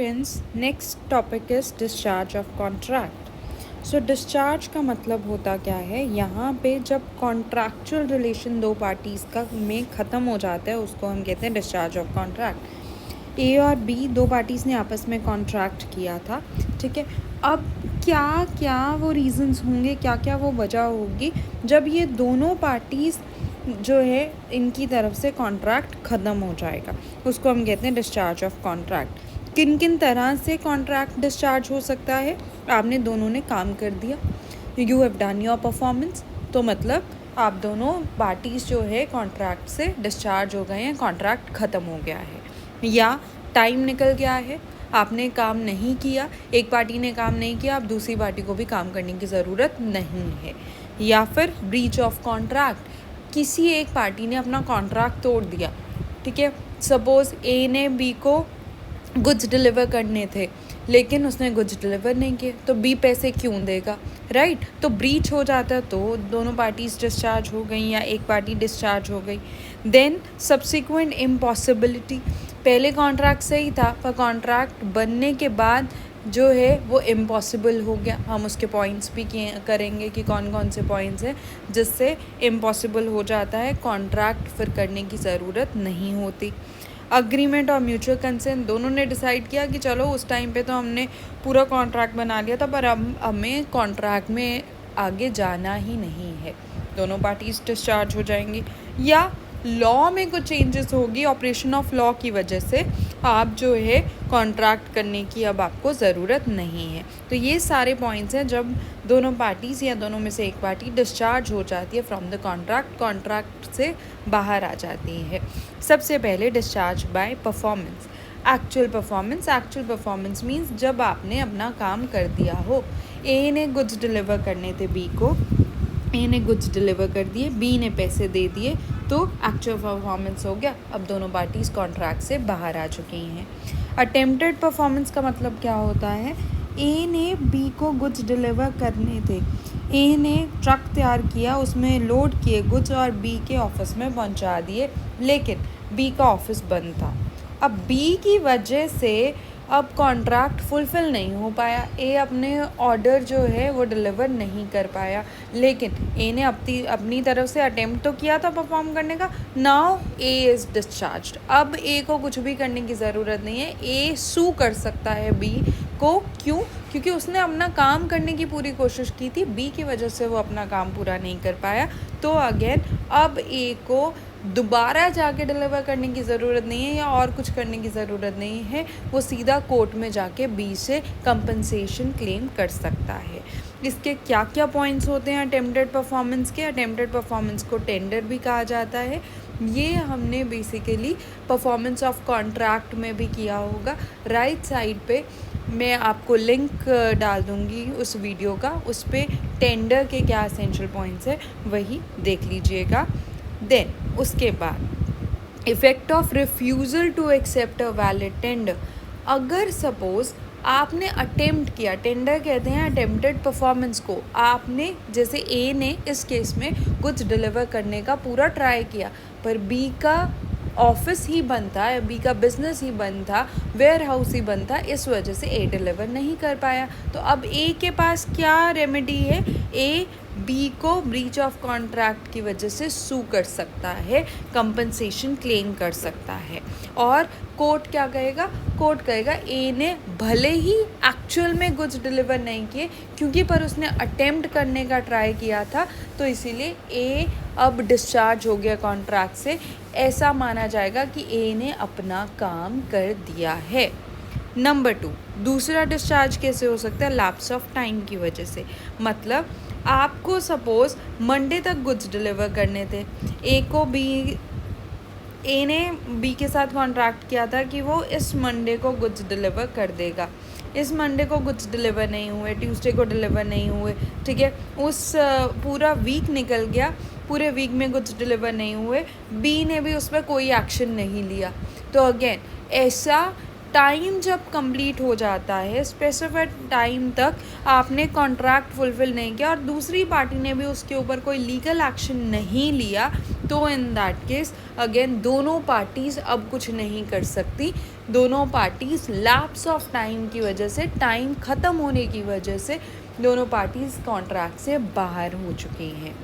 Friends, next topic is discharge of contract. So discharge का मतलब होता क्या है, यहाँ पे जब कॉन्ट्रैक्चुअल रिलेशन दो पार्टीज़ का में ख़त्म हो जाता है उसको हम कहते हैं डिस्चार्ज ऑफ कॉन्ट्रैक्ट। ए और बी दो पार्टीज़ ने आपस में कॉन्ट्रैक्ट किया था, ठीक है। अब क्या क्या वो रीज़न्स होंगे, क्या क्या वो वजह होगी जब ये दोनों पार्टीज़ जो है इनकी तरफ से कॉन्ट्रैक्ट ख़त्म हो जाएगा, उसको हम कहते हैं डिस्चार्ज ऑफ कॉन्ट्रैक्ट। किन किन तरह से कॉन्ट्रैक्ट डिस्चार्ज हो सकता है? आपने दोनों ने काम कर दिया, you have done your performance, तो मतलब आप दोनों पार्टीज़ जो है कॉन्ट्रैक्ट से डिस्चार्ज हो गए हैं, कॉन्ट्रैक्ट ख़त्म हो गया है। या टाइम निकल गया है, आपने काम नहीं किया, एक पार्टी ने काम नहीं किया, अब दूसरी पार्टी को भी काम करने की ज़रूरत नहीं है। या फिर ब्रीच ऑफ कॉन्ट्रैक्ट, किसी एक पार्टी ने अपना कॉन्ट्रैक्ट तोड़ दिया, ठीक है। सपोज़ ए ने बी को गुड्स डिलीवर करने थे लेकिन उसने गुड्स डिलीवर नहीं किए, तो बी पैसे क्यों देगा, राइट। तो ब्रीच हो जाता है, तो दोनों पार्टीज डिस्चार्ज हो गई या एक पार्टी डिस्चार्ज हो गई। देन सब्सिक्वेंट इम्पॉसिबिलिटी, पहले कॉन्ट्रैक्ट सही था पर कॉन्ट्रैक्ट बनने के बाद जो है वो इम्पॉसिबल हो गया। हम उसके पॉइंट्स भी करेंगे कि कौन कौन से पॉइंट्स हैं जिससे इम्पॉसिबल हो जाता है, कॉन्ट्रैक्ट फिर करने की ज़रूरत नहीं होती। अग्रीमेंट और म्यूचुअल कंसेंट, दोनों ने डिसाइड किया कि चलो उस टाइम पे तो हमने पूरा कॉन्ट्रैक्ट बना लिया था पर अब हमें कॉन्ट्रैक्ट में आगे जाना ही नहीं है, दोनों पार्टीज डिस्चार्ज हो जाएंगी। या लॉ में कुछ चेंजेस होगी, ऑपरेशन ऑफ लॉ की वजह से आप जो है कॉन्ट्रैक्ट करने की अब आपको ज़रूरत नहीं है। तो ये सारे पॉइंट्स हैं जब दोनों पार्टीज़ या दोनों में से एक पार्टी डिस्चार्ज हो जाती है फ्रॉम द कॉन्ट्रैक्ट, कॉन्ट्रैक्ट से बाहर आ जाती है। सबसे पहले discharge by performance, actual performance means जब आपने अपना काम कर दिया हो। ए ने गुड्स डिलीवर करने थे बी को, ए ने गुड्स डिलीवर कर दिए, बी ने पैसे दे दिए, तो एक्चुअल परफॉर्मेंस हो गया। अब दोनों पार्टीज़ कॉन्ट्रैक्ट से बाहर आ चुकी हैं। अटेम्प्टेड परफॉर्मेंस का मतलब क्या होता है, ए ने बी को गुड्स डिलीवर करने थे, ए ने ट्रक तैयार किया, उसमें लोड किए गुड्स और बी के ऑफिस में पहुंचा दिए, लेकिन बी का ऑफिस बंद था। अब बी की वजह से अब कॉन्ट्रैक्ट फुलफ़िल नहीं हो पाया, ए अपने ऑर्डर जो है वो डिलीवर नहीं कर पाया, लेकिन ए ने अपनी तरफ से अटेम्प्ट तो किया था परफॉर्म करने का। नाउ ए इज़ डिस्चार्ज्ड, अब ए को कुछ भी करने की ज़रूरत नहीं है, ए सू कर सकता है बी को। क्यों? क्योंकि उसने अपना काम करने की पूरी कोशिश की थी, बी की वजह से वो अपना काम पूरा नहीं कर पाया। तो अगेन अब ए को दोबारा जाके डिलीवर करने की ज़रूरत नहीं है या और कुछ करने की ज़रूरत नहीं है, वो सीधा कोर्ट में जाके बी से कंपनसेशन क्लेम कर सकता है। इसके क्या क्या पॉइंट्स होते हैं अटेम्प्टेड परफॉर्मेंस के? अटेम्प्टेड परफॉर्मेंस को टेंडर भी कहा जाता है। ये हमने बेसिकली परफॉर्मेंस ऑफ कॉन्ट्रैक्ट में भी किया होगा। राइट साइड पे मैं आपको लिंक डाल दूँगी उस वीडियो का, उस पर टेंडर के क्या एसेंशियल पॉइंट्स है वही देख लीजिएगा। देन उसके बाद effect of refusal to accept a valid tender, अगर सपोज़ आपने अटेम्प्ट किया, टेंडर कहते हैं अटेम्प्टेड परफॉर्मेंस को, आपने जैसे ए ने इस केस में कुछ डिलीवर करने का पूरा ट्राई किया पर बी का ऑफिस ही बंद था, बी का बिजनेस ही बंद था, वेयर हाउस ही बंद था, इस वजह से ए डिलीवर नहीं कर पाया। तो अब ए के पास क्या रेमेडी है, ए बी को ब्रीच ऑफ कॉन्ट्रैक्ट की वजह से सू कर सकता है, कंपनसेशन क्लेम कर सकता है। और कोर्ट क्या कहेगा? कोर्ट कहेगा ए ने भले ही एक्चुअल में गुड्स डिलीवर नहीं किए क्योंकि पर उसने अटेम्प्ट करने का ट्राई किया था, तो इसीलिए ए अब डिस्चार्ज हो गया कॉन्ट्रैक्ट से, ऐसा माना जाएगा कि ए ने अपना काम कर दिया है। नंबर 2, दूसरा डिस्चार्ज कैसे हो सकता है? लैप्स ऑफ टाइम की वजह से। मतलब आपको सपोज़ मंडे तक गुड्स डिलीवर करने थे, ए ने बी के साथ कॉन्ट्रैक्ट किया था कि वो इस मंडे को गुड्स डिलीवर कर देगा, इस मंडे को गुड्स डिलीवर नहीं हुए, ट्यूसडे को डिलीवर नहीं हुए, ठीक है। उस पूरा वीक निकल गया, पूरे वीक में गुड्स डिलीवर नहीं हुए, बी ने भी उस पर कोई एक्शन नहीं लिया। तो अगेन ऐसा टाइम जब कंप्लीट हो जाता है, स्पेसिफाइड टाइम तक आपने कॉन्ट्रैक्ट फुलफ़िल नहीं किया और दूसरी पार्टी ने भी उसके ऊपर कोई लीगल एक्शन नहीं लिया, तो इन दैट केस अगेन दोनों पार्टीज़ अब कुछ नहीं कर सकती। दोनों पार्टीज़ लैप्स ऑफ टाइम की वजह से, टाइम ख़त्म होने की वजह से दोनों पार्टीज़ कॉन्ट्रैक्ट से बाहर हो चुकी हैं।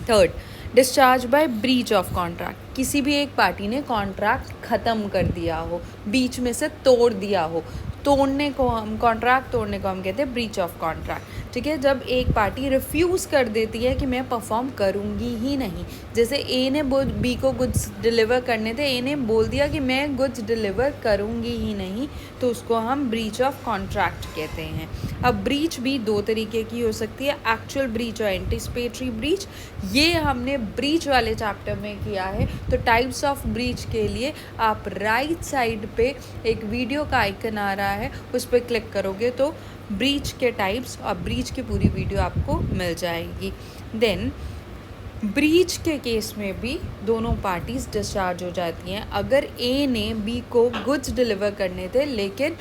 Third, discharge by breach of contract. किसी भी एक पार्टी ने कॉन्ट्रैक्ट ख़त्म कर दिया हो, बीच में से तोड़ दिया हो, तोड़ने को हम कॉन्ट्रैक्ट तोड़ने को हम कहते हैं ब्रीच ऑफ कॉन्ट्रैक्ट। ठीक है, जब एक पार्टी रिफ्यूज़ कर देती है कि मैं परफॉर्म करूँगी ही नहीं, जैसे ए ने बी को गुड्स डिलीवर करने थे, ए ने बोल दिया कि मैं गुड्स डिलीवर करूँगी ही नहीं, तो उसको हम ब्रीच ऑफ कॉन्ट्रैक्ट कहते हैं। अब ब्रीच भी दो तरीके की हो सकती है, एक्चुअल ब्रीच और एंटिसिपेटरी ब्रीच। ये हमने ब्रीच वाले चैप्टर में किया है। तो टाइप्स ऑफ ब्रीच के लिए आप राइट साइड पे एक वीडियो का आइकन आ रहा है, उस पर क्लिक करोगे तो ब्रीच के टाइप्स और ब्रीच की पूरी वीडियो आपको मिल जाएगी। देन ब्रीच के केस में भी दोनों पार्टीज़ डिस्चार्ज हो जाती हैं। अगर ए ने बी को गुड्स डिलीवर करने थे, लेकिन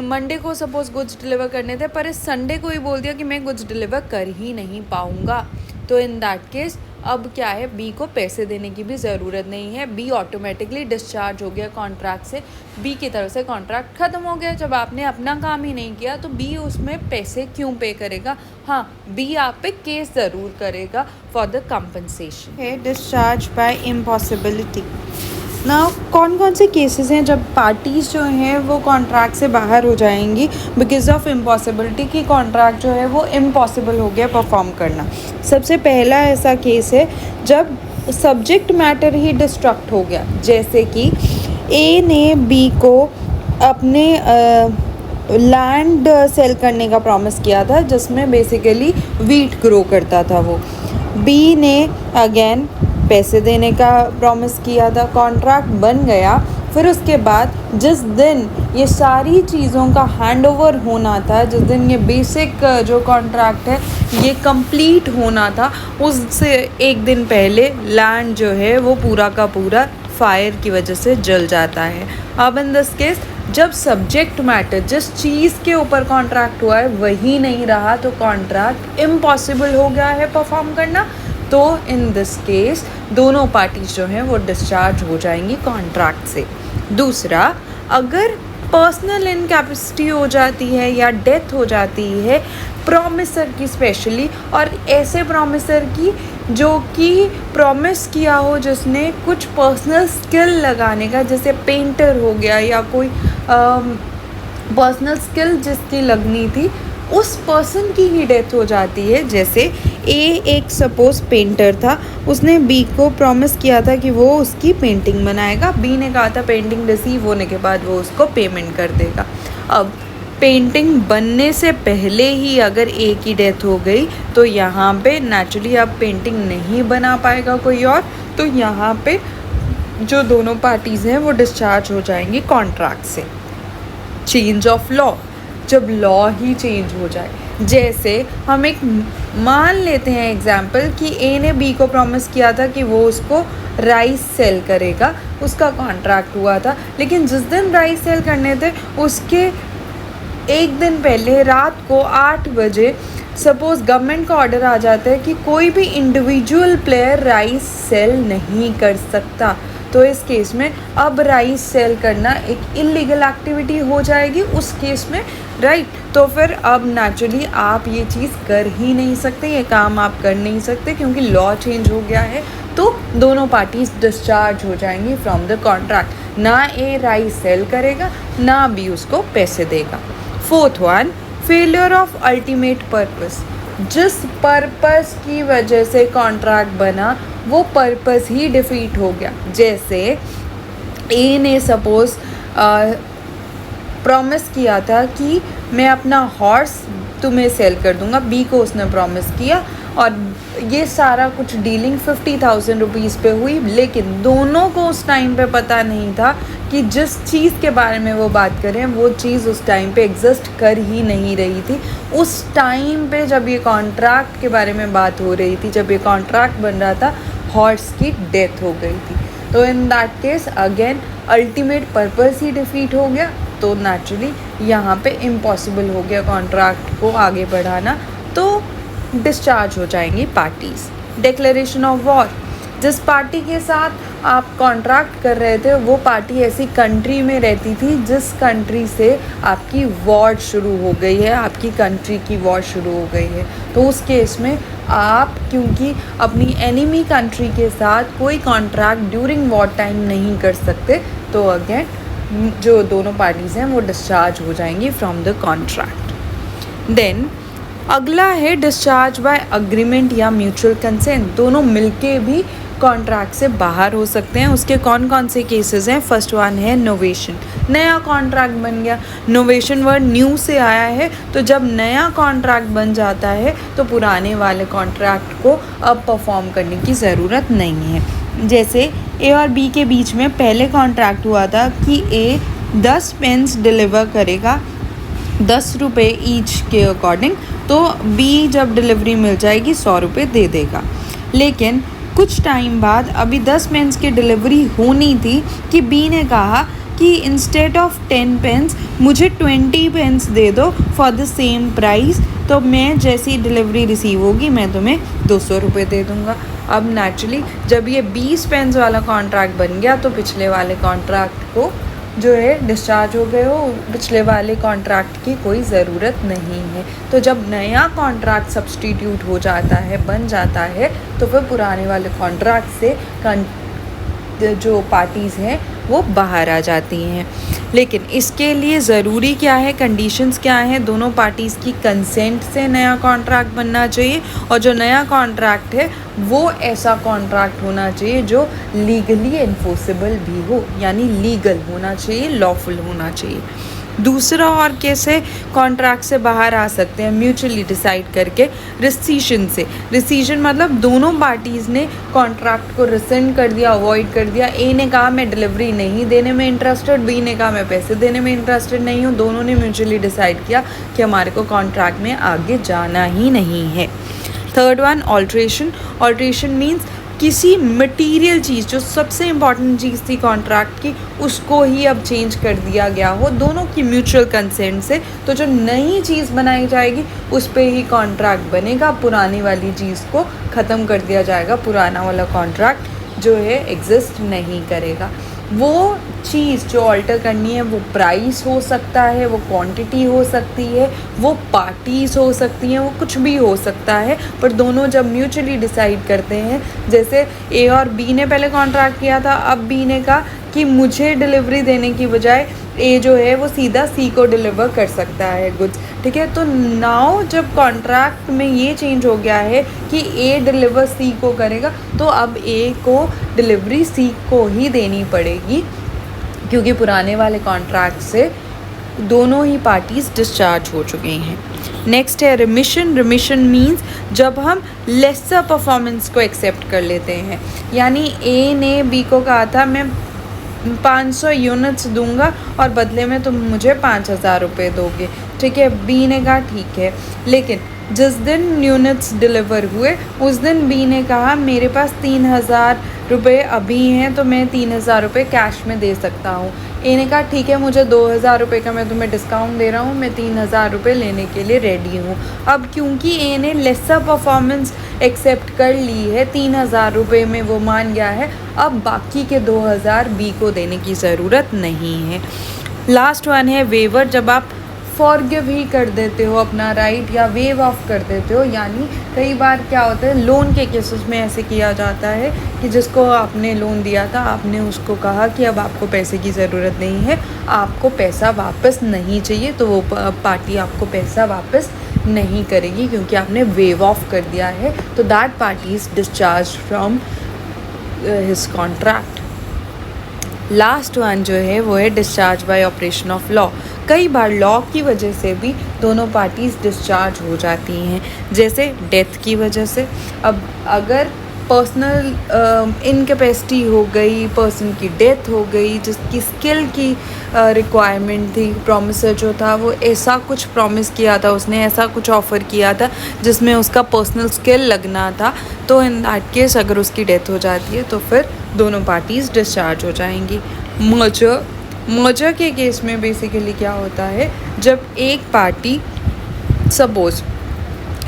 मंडे को सपोज़ गुड्स डिलीवर करने थे, पर इस संडे को ही बोल दिया कि मैं गुड्स डिलीवर कर ही नहीं पाऊँगा, तो इन दैट केस अब क्या है, बी को पैसे देने की भी ज़रूरत नहीं है। बी ऑटोमेटिकली डिस्चार्ज हो गया कॉन्ट्रैक्ट से, बी की तरफ से कॉन्ट्रैक्ट ख़त्म हो गया। जब आपने अपना काम ही नहीं किया तो बी उसमें पैसे क्यों पे करेगा? हाँ, बी आप पे केस ज़रूर करेगा फॉर द कंपनसेशन। है डिस्चार्ज बाय इम्पॉसिबिलिटी। ना कौन कौन से केसेस हैं जब पार्टीज़ जो हैं वो कॉन्ट्रैक्ट से बाहर हो जाएंगी बिकॉज ऑफ इम्पॉसिबिलिटी, की कॉन्ट्रैक्ट जो है वो इम्पॉसिबल हो गया परफॉर्म करना। सबसे पहला ऐसा केस है जब सब्जेक्ट मैटर ही डिस्ट्रक्ट हो गया, जैसे कि ए ने बी को अपने लैंड सेल करने का प्रॉमिस किया था, जिसमें बेसिकली वीट ग्रो करता था वो। बी ने अगेन पैसे देने का प्रॉमिस किया था, कॉन्ट्रैक्ट बन गया। फिर उसके बाद जिस दिन ये सारी चीज़ों का हैंडओवर होना था, जिस दिन ये बेसिक जो कॉन्ट्रैक्ट है ये कंप्लीट होना था, उससे एक दिन पहले लैंड जो है वो पूरा का पूरा फायर की वजह से जल जाता है। अब इन दिस केस जब सब्जेक्ट मैटर जिस चीज़ के ऊपर कॉन्ट्रैक्ट हुआ है वही नहीं रहा, तो कॉन्ट्रैक्ट इम्पॉसिबल हो गया है परफॉर्म करना। तो इन दिस केस दोनों पार्टीज जो हैं वो डिस्चार्ज हो जाएंगी कॉन्ट्रैक्ट से। दूसरा, अगर पर्सनल इनकैपेसिटी हो जाती है या डेथ हो जाती है प्रॉमिसर की स्पेशली, और ऐसे प्रॉमिसर की जो कि प्रॉमिस किया हो जिसने कुछ पर्सनल स्किल लगाने का, जैसे पेंटर हो गया या कोई पर्सनल स्किल जिसकी लगनी थी, उस पर्सन की ही डेथ हो जाती है। जैसे ए एक सपोज़ पेंटर था, उसने बी को प्रॉमिस किया था कि वो उसकी पेंटिंग बनाएगा, बी ने कहा था पेंटिंग रिसीव होने के बाद वो उसको पेमेंट कर देगा। अब पेंटिंग बनने से पहले ही अगर ए की डेथ हो गई तो यहाँ पे नेचुरली अब पेंटिंग नहीं बना पाएगा कोई और, तो यहाँ पे जो दोनों पार्टीज़ हैं वो डिस्चार्ज हो जाएंगी कॉन्ट्रैक्ट से। चेंज ऑफ लॉ, जब लॉ ही चेंज हो जाए, जैसे हम एक मान लेते हैं एग्जाम्पल कि ए ने बी को प्रॉमिस किया था कि वो उसको राइस सेल करेगा, उसका कॉन्ट्रैक्ट हुआ था, लेकिन जिस दिन राइस सेल करने थे उसके एक दिन पहले रात को 8 बजे सपोज़ गवर्नमेंट का ऑर्डर आ जाता है कि कोई भी इंडिविजुअल प्लेयर राइस सेल नहीं कर सकता, तो इस केस में अब राइस सेल करना एक इलीगल एक्टिविटी हो जाएगी उस केस में, राइट। तो फिर अब नेचुरली आप ये चीज़ कर ही नहीं सकते, ये काम आप कर नहीं सकते क्योंकि लॉ चेंज हो गया है। तो दोनों पार्टीज डिस्चार्ज हो जाएंगी फ्रॉम द कॉन्ट्रैक्ट, ना ए राइस सेल करेगा ना बी उसको पैसे देगा। Fourth one, failure of ultimate purpose. जिस पर्पस की वजह से कॉन्ट्रैक्ट बना वो पर्पस ही डिफीट हो गया। जैसे ए ने सपोज़ प्रॉमिस किया था कि मैं अपना हॉर्स तुम्हें सेल कर दूंगा, बी को उसने प्रॉमिस किया और ये सारा कुछ डीलिंग 50,000 रुपीज़ पे हुई, लेकिन दोनों को उस टाइम पे पता नहीं था कि जिस चीज़ के बारे में वो बात कर रहे हैं वो चीज़ उस टाइम पे एग्जिस्ट कर ही नहीं रही थी। उस टाइम पे जब ये कॉन्ट्रैक्ट के बारे में बात हो रही थी, जब ये कॉन्ट्रैक्ट बन रहा था, हॉर्स की डेथ हो गई थी। तो in that case again ultimate purpose he defeat हो गया, तो नेचुरली यहाँ पे इम्पॉसिबल हो गया कॉन्ट्रैक्ट को आगे बढ़ाना, तो डिस्चार्ज हो जाएंगी पार्टीज़। डिक्लेरेशन ऑफ वॉर, जिस पार्टी के साथ आप कॉन्ट्रैक्ट कर रहे थे वो पार्टी ऐसी कंट्री में रहती थी जिस कंट्री से आपकी वॉर शुरू हो गई है, आपकी कंट्री की वॉर शुरू हो गई है, तो उस केस में आप क्योंकि अपनी एनिमी कंट्री के साथ कोई कॉन्ट्रैक्ट ड्यूरिंग वॉर टाइम नहीं कर सकते, तो अगेन जो दोनों पार्टीज़ हैं वो डिस्चार्ज हो जाएंगी फ्रॉम द कॉन्ट्रैक्ट। देन अगला है डिस्चार्ज बाय अग्रीमेंट या म्यूचुअल कंसेंट। दोनों मिलके भी कॉन्ट्रैक्ट से बाहर हो सकते हैं। उसके कौन कौन से केसेस हैं? फर्स्ट वन है नोवेशन, नया कॉन्ट्रैक्ट बन गया। नोवेशन वर्ड न्यू से आया है, तो जब नया कॉन्ट्रैक्ट बन जाता है तो पुराने वाले कॉन्ट्रैक्ट को अब परफॉर्म करने की ज़रूरत नहीं है। जैसे ए और बी के बीच में पहले कॉन्ट्रैक्ट हुआ था कि ए 10 पेन्स डिलीवर करेगा 10 रुपये ईच के अकॉर्डिंग, तो बी जब डिलीवरी मिल जाएगी 100 रुपये दे देगा। लेकिन कुछ टाइम बाद अभी 10 पेन्स की डिलीवरी होनी थी कि बी ने कहा कि इंस्टेड ऑफ 10 पेन्स मुझे 20 पेन्स दे दो फॉर द सेम प्राइस, तो मैं जैसी डिलीवरी रिसीव होगी मैं तुम्हें 200 रुपये दे दूँगा। अब नेचुरली जब ये 20 पेन्स वाला कॉन्ट्रैक्ट बन गया तो पिछले वाले कॉन्ट्रैक्ट को जो है डिस्चार्ज हो गए हो, पिछले वाले कॉन्ट्रैक्ट की कोई ज़रूरत नहीं है। तो जब नया कॉन्ट्रैक्ट सब्स्टिट्यूट हो जाता है, बन जाता है, तो फिर पुराने वाले कॉन्ट्रैक्ट से जो पार्टीज़ हैं वो बाहर आ जाती हैं। लेकिन इसके लिए ज़रूरी क्या है, कंडीशंस क्या हैं? दोनों पार्टीज़ की कंसेंट से नया कॉन्ट्रैक्ट बनना चाहिए, और जो नया कॉन्ट्रैक्ट है वो ऐसा कॉन्ट्रैक्ट होना चाहिए जो लीगली एनफोर्सेबल भी हो, यानी लीगल होना चाहिए, लॉफुल होना चाहिए। दूसरा और कैसे कॉन्ट्रैक्ट से बाहर आ सकते हैं? म्यूचुअली डिसाइड करके रिसीशन से। रिसीशन मतलब दोनों पार्टीज़ ने कॉन्ट्रैक्ट को रिसेंड कर दिया, अवॉइड कर दिया। ए ने कहा मैं डिलीवरी नहीं देने में इंटरेस्टेड, बी ने कहा मैं पैसे देने में इंटरेस्टेड नहीं हूँ। दोनों ने म्यूचुअली डिसाइड किया कि हमारे को कॉन्ट्रैक्ट में आगे जाना ही नहीं है। Third one alteration. Alteration means किसी मटेरियल चीज़ जो सबसे इम्पॉर्टेंट चीज़ थी कॉन्ट्रैक्ट की, उसको ही अब चेंज कर दिया गया हो दोनों की म्यूचुअल कंसेंट से, तो जो नई चीज़ बनाई जाएगी उस पे ही कॉन्ट्रैक्ट बनेगा, पुरानी वाली चीज़ को ख़त्म कर दिया जाएगा। पुराना वाला कॉन्ट्रैक्ट जो है एग्जिस्ट नहीं करेगा। वो चीज़ जो ऑल्टर करनी है वो प्राइस हो सकता है, वो क्वांटिटी हो सकती है, वो पार्टीज़ हो सकती हैं, वो कुछ भी हो सकता है, पर दोनों जब म्यूचुअली डिसाइड करते हैं, जैसे ए और बी ने पहले कॉन्ट्रैक्ट किया था, अब बी ने कहा कि मुझे डिलीवरी देने की बजाय ए जो है वो सीधा सी को डिलीवर कर सकता है गुड्स, ठीक है। तो नाउ जब कॉन्ट्रैक्ट में ये चेंज हो गया है कि ए डिलीवर सी को करेगा, तो अब ए को डिलीवरी सी को ही देनी पड़ेगी, क्योंकि पुराने वाले कॉन्ट्रैक्ट से दोनों ही पार्टीज़ डिस्चार्ज हो चुके हैं। नेक्स्ट है रिमिशन। रिमिशन मीन्स जब हम लेसर परफॉर्मेंस को एक्सेप्ट कर लेते हैं, यानी ए ने बी को कहा था मैं 500 यूनिट्स दूंगा और बदले में तुम मुझे 5000 रुपये दोगे, ठीक है। बी ने कहा ठीक है, लेकिन जिस दिन यूनिट्स डिलीवर हुए उस दिन बी ने कहा मेरे पास 3000 रुपये अभी हैं, तो मैं 3000 रुपये कैश में दे सकता हूँ। ए ने कहा ठीक है, मुझे 2000 रुपये का मैं तुम्हें डिस्काउंट दे रहा हूँ, मैं 3000 रुपये लेने के लिए रेडी हूँ। अब क्योंकि ए ने लेसर परफॉर्मेंस एक्सेप्ट कर ली है, 3000 रुपये में वो मान गया है, अब बाकी के 2000 बी को देने की ज़रूरत नहीं है। लास्ट वन है वेवर। जब आप फॉरगिव ही कर देते हो अपना राइट या वेव ऑफ कर देते हो, यानी कई बार क्या होता है लोन के केसेस में ऐसे किया जाता है कि जिसको आपने लोन दिया था आपने उसको कहा कि अब आपको पैसे की ज़रूरत नहीं है, आपको पैसा वापस नहीं चाहिए, तो वो पार्टी आपको पैसा वापस नहीं करेगी क्योंकि आपने वेव ऑफ कर दिया है, तो that party is discharge from his contract. Last one जो है वो है discharge by operation of law. कई बार लॉ की वजह से भी दोनों पार्टीज़ डिस्चार्ज हो जाती हैं, जैसे डेथ की वजह से। अब अगर पर्सनल इनकैपेसिटी हो गई, पर्सन की डेथ हो गई, जिसकी स्किल की रिक्वायरमेंट थी, प्रॉमिसर जो था वो ऐसा कुछ प्रॉमिस किया था, उसने ऐसा कुछ ऑफ़र किया था जिसमें उसका पर्सनल स्किल लगना था, तो इन दैट केस अगर उसकी डेथ हो जाती है तो फिर दोनों पार्टीज़ डिस्चार्ज हो जाएंगी। मर्जर के केस में बेसिकली क्या होता है, जब एक पार्टी, सपोज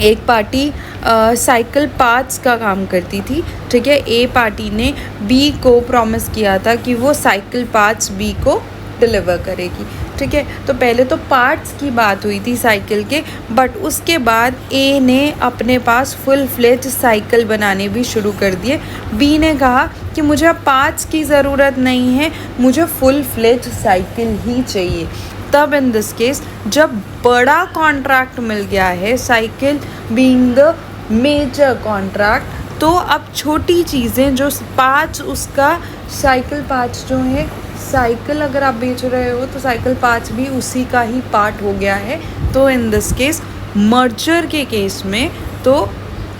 एक पार्टी साइकिल पार्ट्स का काम करती थी, ठीक है। ए पार्टी ने बी को प्रॉमिस किया था कि वो साइकिल पार्ट्स बी को डिलीवर करेगी, ठीक है। तो पहले तो पार्ट्स की बात हुई थी साइकिल के, बट उसके बाद ए ने अपने पास फुल फ्लेज साइकिल बनाने भी शुरू कर दिए। बी ने कहा कि मुझे अब पार्ट्स की ज़रूरत नहीं है, मुझे फुल फ्लेज साइकिल ही चाहिए। तब इन दिस केस जब बड़ा कॉन्ट्रैक्ट मिल गया है, cycle being the major contract, तो अब छोटी चीज़ें जो पार्ट्स, उसका साइकिल पार्ट्स जो है, साइकिल अगर आप बेच रहे हो तो साइकिल पार्ट्स भी उसी का ही पार्ट हो गया है। तो इन दिस केस मर्जर के केस में तो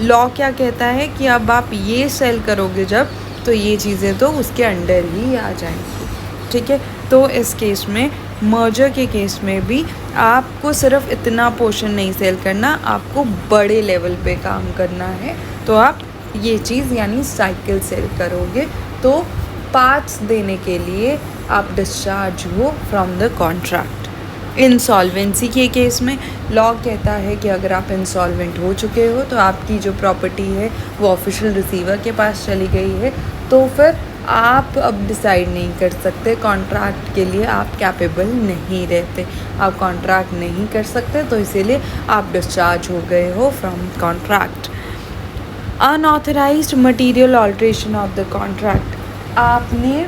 लॉ क्या कहता है कि अब आप ये सेल करोगे जब, तो ये चीज़ें तो उसके अंडर ही आ जाएंगी, ठीक है। तो इस केस में, मर्जर के केस में भी आपको सिर्फ इतना पोर्शन नहीं सेल करना, आपको बड़े लेवल पे काम करना है। तो आप ये चीज़ यानी साइकिल सेल करोगे तो पार्ट्स देने के लिए आप डिस्चार्ज हो फ्रॉम द कॉन्ट्रैक्ट। इंसॉल्वेंसी के केस में लॉ कहता है कि अगर आप इंसॉल्वेंट हो चुके हो तो आपकी जो प्रॉपर्टी है वो ऑफिशियल रिसीवर के पास चली गई है, तो फिर आप अब डिसाइड नहीं कर सकते, कॉन्ट्रैक्ट के लिए आप कैपेबल नहीं रहते, आप कॉन्ट्रैक्ट नहीं कर सकते, तो इसीलिए आप डिस्चार्ज हो गए हो from contract. Unauthorised material alteration of the contract, आपने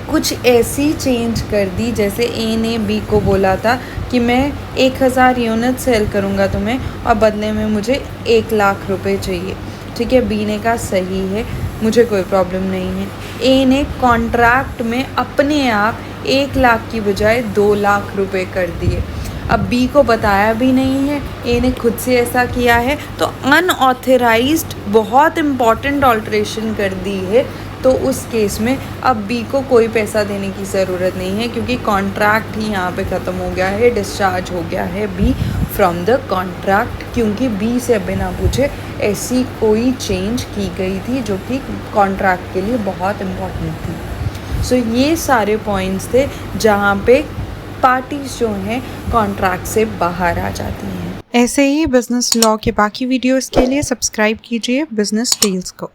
कुछ ऐसी चेंज कर दी, जैसे ए ने बी को बोला था कि मैं 1000 यूनिट सेल करूँगा तुम्हें और बदले में मुझे 1 लाख रुपए चाहिए, ठीक है। बी ने कहा सही है, मुझे कोई प्रॉब्लम नहीं है। ए ने कॉन्ट्रैक्ट में अपने आप 1 लाख की बजाय 2 लाख रुपए कर दिए। अब बी को बताया भी नहीं है, ए ने खुद से ऐसा किया है, तो अनऑथराइज्ड बहुत इम्पॉर्टेंट ऑल्ट्रेशन कर दी है। तो उस केस में अब बी को कोई पैसा देने की ज़रूरत नहीं है, क्योंकि कॉन्ट्रैक्ट ही यहाँ पे ख़त्म हो गया है, डिस्चार्ज हो गया है बी फ्रॉम द कॉन्ट्रैक्ट, क्योंकि बी से बिना पूछे ऐसी कोई चेंज की गई थी जो कि कॉन्ट्रैक्ट के लिए बहुत इम्पॉर्टेंट थी। सो ये सारे पॉइंट्स थे जहाँ पे पार्टीज जो हैं कॉन्ट्रैक्ट से बाहर आ जाती हैं। ऐसे ही बिजनेस लॉ के बाकी वीडियोस के लिए सब्सक्राइब कीजिए बिजनेस टेल्स को।